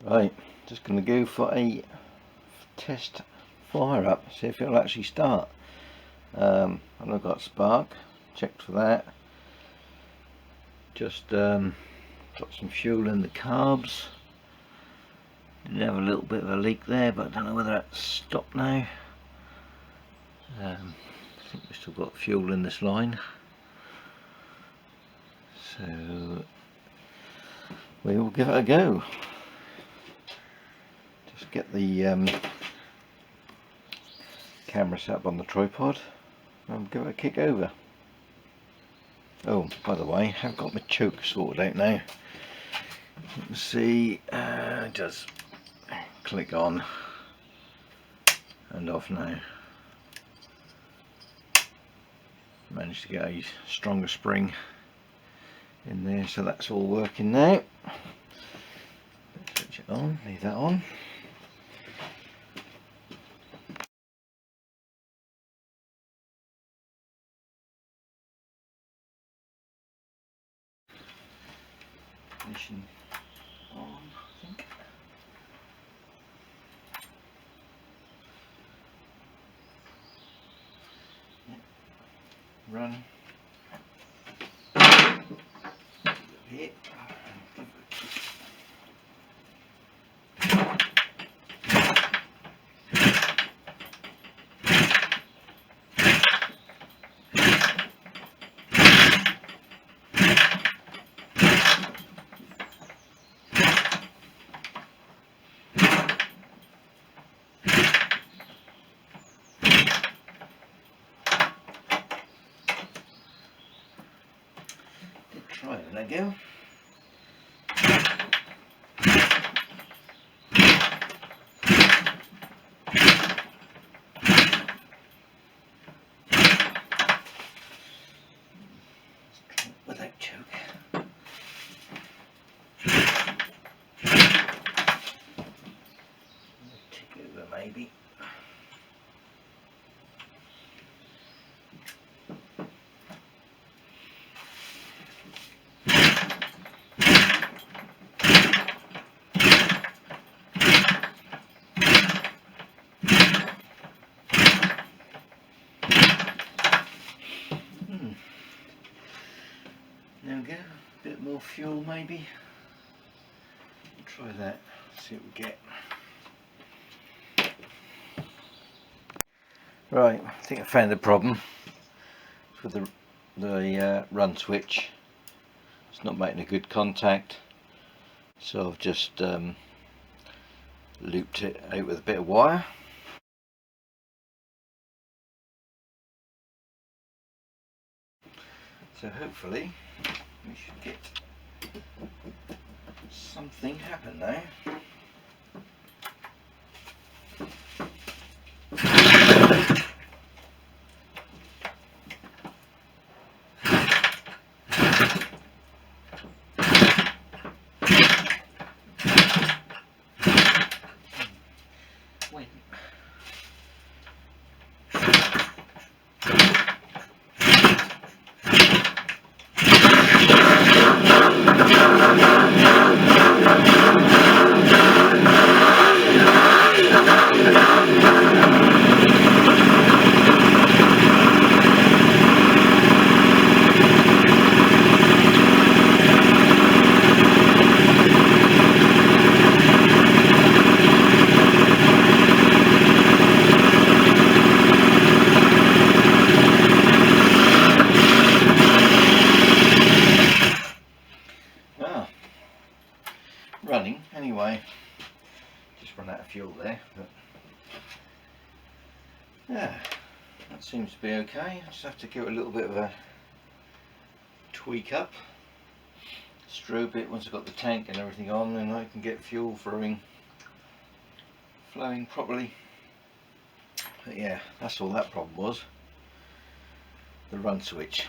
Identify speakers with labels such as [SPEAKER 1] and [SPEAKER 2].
[SPEAKER 1] Right, just going to go for a test fire up, see if it'll actually start. And I've got spark, checked for that. Just got some fuel in the carbs. Did have a little bit of a leak there, but I don't know whether that's stopped now. I think we've still got fuel in this line, so we will give it a go. Just get the camera set up on the tripod and give it a kick over. Oh, by the way, I've got my choke sorted out now. You can see it does click on and off now. Managed to get a stronger spring in there, so that's all working now. Switch it on, leave that on. Ignition on, I think. Yep. Run. Here. Try it and go. Without choke. Tick over maybe. There we go, a bit more fuel maybe. Try that, see what we get. Right, I think I found the problem with the run switch. It's not making a good contact, so I've just looped it out with a bit of wire. So hopefully we should get something happen now. Wait. Running anyway, just run out of fuel there, but yeah, that seems to be okay. I just have to give it a little bit of a tweak up, strobe it once I've got the tank and everything on, and I can get fuel flowing properly. But yeah, that's all that problem was, the run switch.